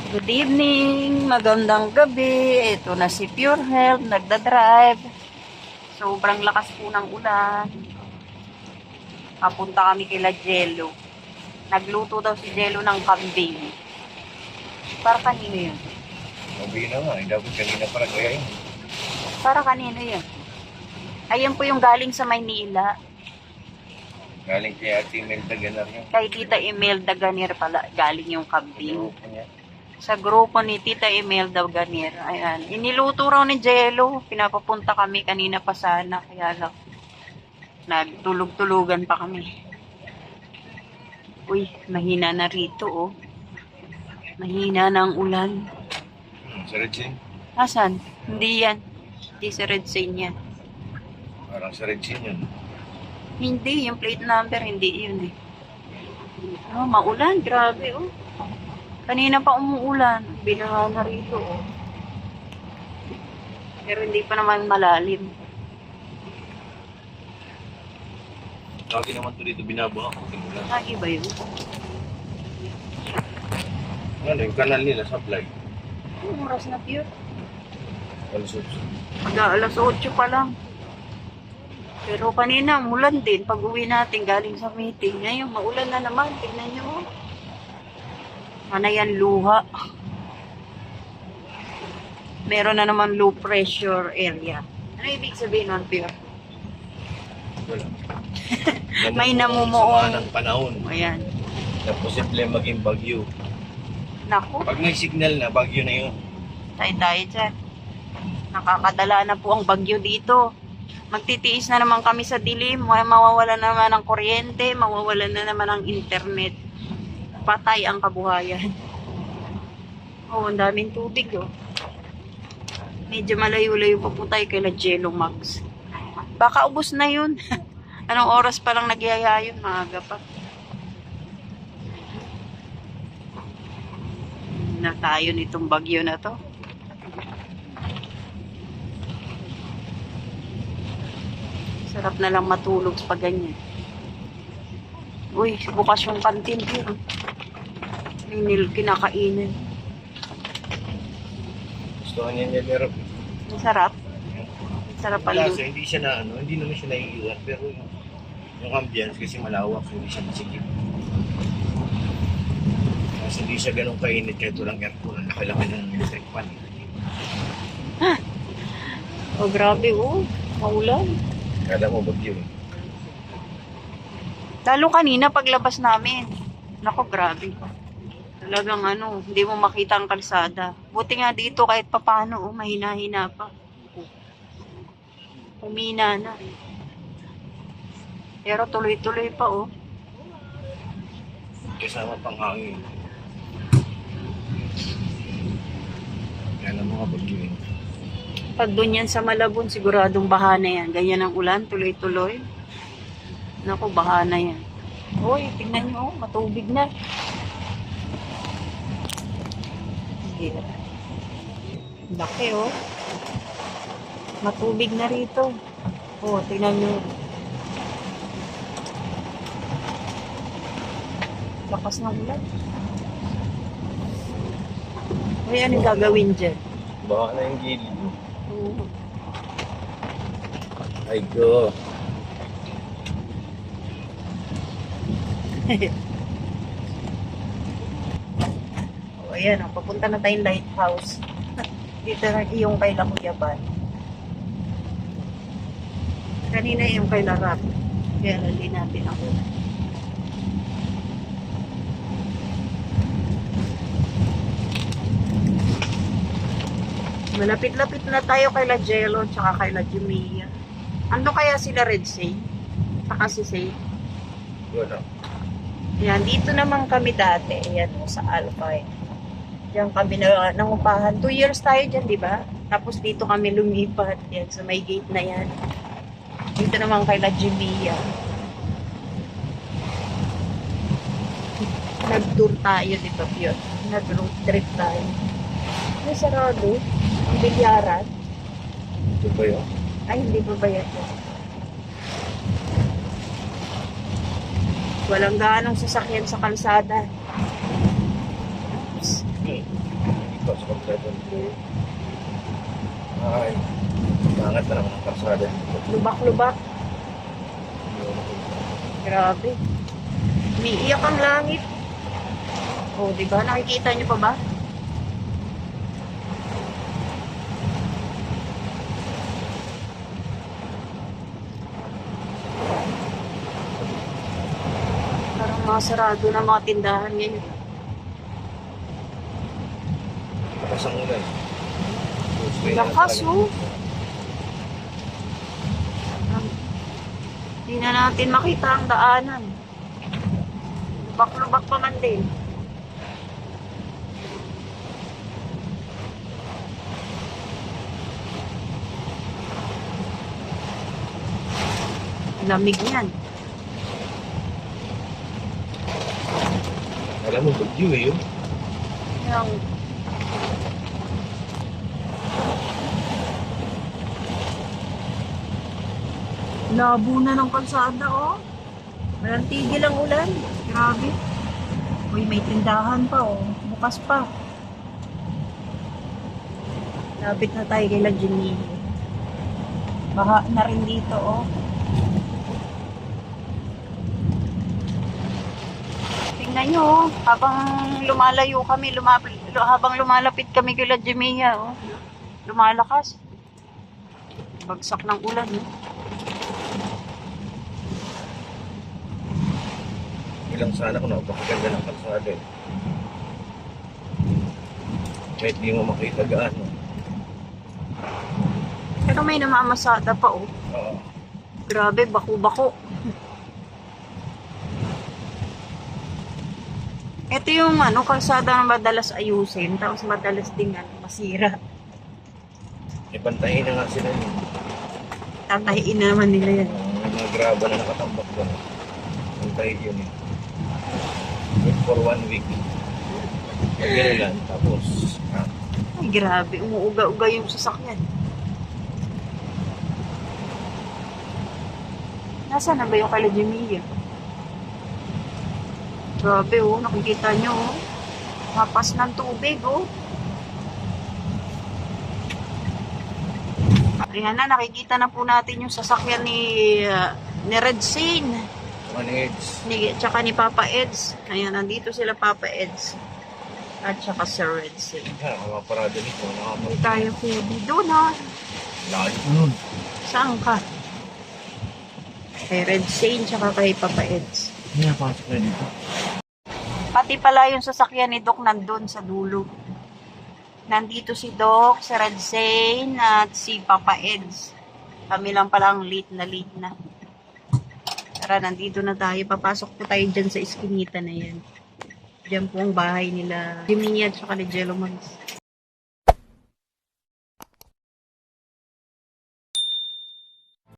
Good evening, magandang gabi. Ito na si Pure Health, nagda-drive. Sobrang lakas po ng ulan. Papunta kami kila Jello. Nagluto daw si Jello ng kambing. Para kanino yun? Sabi na nga, dapat kanina para kaya yun. Para kanino yun? Ayan po yung galing sa Maynila. Galing kay Ate Imelda Ganar niya. Kay Tita Imelda Ganir pala galing yung kambing. Grupo niya. Sa grupo ni Tita Imelda Ganir. Ayan. Iniluto raw ni Jello. Pinapapunta kami kanina pa sana. Kaya lang. Nagtulog-tulugan pa kami. Uy, mahina na rito oh. Mahina na ang ulan. Sa Red Sea. Asan? Hindi yan. Hindi sa Red Sea yan. Parang sa Red Sea yun. Hindi, yung plate number, hindi yun eh. Oh, maulan, grabe oh. Kanina pa umuulan. Binaha na rito oh. Pero hindi pa naman malalim. Lagi naman to dito binabaha. Lagi ba yun? Ano, yung kanal nila, supply. Anong oras na Pure? Kalusot. Alas 8 pa lang. Pero kanina, mulan din. Pag uwi natin galing sa meeting. Ngayon, maulan na naman. Tignan nyo. Ano yan, luha. Meron na naman low pressure area. Ano ibig sabihin nun, Pure? Wala. May Sama namumuong. ng panahon. Ayan. Na posible maging bagyo. Naku, Pag may signal na, bagyo na yun. tayo dyan. Nakakadala na po ang bagyo dito. Magtitiis na naman kami sa dilim. Mawawala na naman ang kuryente. Mawawala na naman ang internet. Patay ang kabuhayan. Oh, ang daming tubig oh. Medyo malayo-layo pa po tayo kay Jello Max. Baka ubos na yun. Anong oras pa lang nagyaya yun? Maaga pa. Na tayo nitong bagyo na to. Sarap na lang matulog sa ganyan. Uy, bukas yung kantin here. Kinakainin. Gusto niya niya meron. Masarap. Sarap pala. Malasa, hindi siya na ano, hindi naman siya naiiwan. Pero yung ambience kasi malawak, hindi siya masikip. Kasi hindi siya ganun kainit kahit walang aircon. Nakalaki ng electric fan. Oh, grabe oh. Maulan. Kala mo bagyo eh. Lalo kanina paglabas namin. Nako, grabe. Talagang ano, hindi mo makita ang kalsada. Buti nga dito kahit papano, oh, mahina-hina pa. Humina na. Pero tuloy-tuloy pa oh. Kasama pang hangin. Kala mo nga bagyo eh. Pag doon yan sa Malabon, siguradong baha na yan. Ganyan ang ulan, tuloy-tuloy. Naku, baha na yan. Uy, tingnan nyo, matubig na. Sige. Laki, oh. Matubig na rito. Oh, tingnan nyo. Lakas ng ulan. Uy, ano gagawin dyan? Baka na yung gilid mo. Oo. Ay ko. O, ayan, oh, papunta na tayong lighthouse. Dito na yung kay Lamuyaban. Kanina yung kay Larap. Kaya hindi natin ako. Malapit-lapit na tayo kay La Jello tsaka kay La Jumia. Ano kaya sila Red Sea? Saka si Say? Wala. Yan, dito naman kami dati. Ayan, sa Alpine. Diyan kami na nangupahan. 2 years tayo dyan, di ba? Tapos dito kami lumipat. Yan, sa may gate na yan. Dito naman kay La Jumia. Nag-tour tayo, di ba, Piot? Nag-road trip tayo. May sarado. Ang bilyaran. Ito ba yun? Ay, hindi pa ba yan? Walang gaanong sasakyan sa kalsada. Oops. Eh, pa sa kompleto. Ay, mangat na naman ang karsada. Lubak-lubak. Grabe. Umiiyak ang langit. Oh, di ba? Nakikita niyo pa ba? Parang mga sarado na mga tindahan ngayon. Lakas ang ulan. Lakas, oh. Hindi na natin makita ang daanan. Lubak-lubak pa man din. Lamig niyan. Alam mo, bagyo eh yun. Yung labo na ng kalsada, oh. Walang tigil ang ulan. Grabe. Uy, may tindahan pa, oh. Bukas pa. Lapit na tayo kay La Jenny. Baha na rin dito, oh. Tingnan nyo, oh. Habang lumalayo kami, habang lumalapit kami kay La Jemia, oh. Lumalakas. Bagsak ng ulan, oh. Ilang sana ko napakaganda ng kalsada eh. Kahit di mo makita gaano. Pero may namamasada pa, oh. Oo. Grabe, bako-bako. Ito yung kalsada na madalas ayusin, tapos madalas ding masira. Ipantahin na nga sila yun. Tatahiin na naman nila yan. May mga graba na nakatambak doon. Pantahin yun eh. Good for 1 week. Pagyan lang, tapos Ay, grabe, umuuga-uga yung sasakyan. Nasaan na ba yung kala Jemia? Grabe, oh, nakikita nyo, oh. Mapas ng tubig, oh. Ayan na, nakikita na po natin yung sasakyan ni Red Sane. manage. Tsaka ni Papa Eds. Ayan, nandito sila Papa Eds. At tsaka Sir Red Sane. Yan, mga parada nito. Hindi tayo pwede doon, ha. Layo nun. Saan ka? Kay Red Sane, tsaka kay Papa Eds. Yan, pasok na dito. Pati pala yung sasakyan ni Doc nandun sa dulo. Nandito si Doc, si Red Sane, at si Papa Eds. Kami lang pala ang late na. Tara, nandito na tayo. Papasok po tayo dyan sa iskinita na yan. Diyan po ang bahay nila Jimmy at saka ni Jello Mags.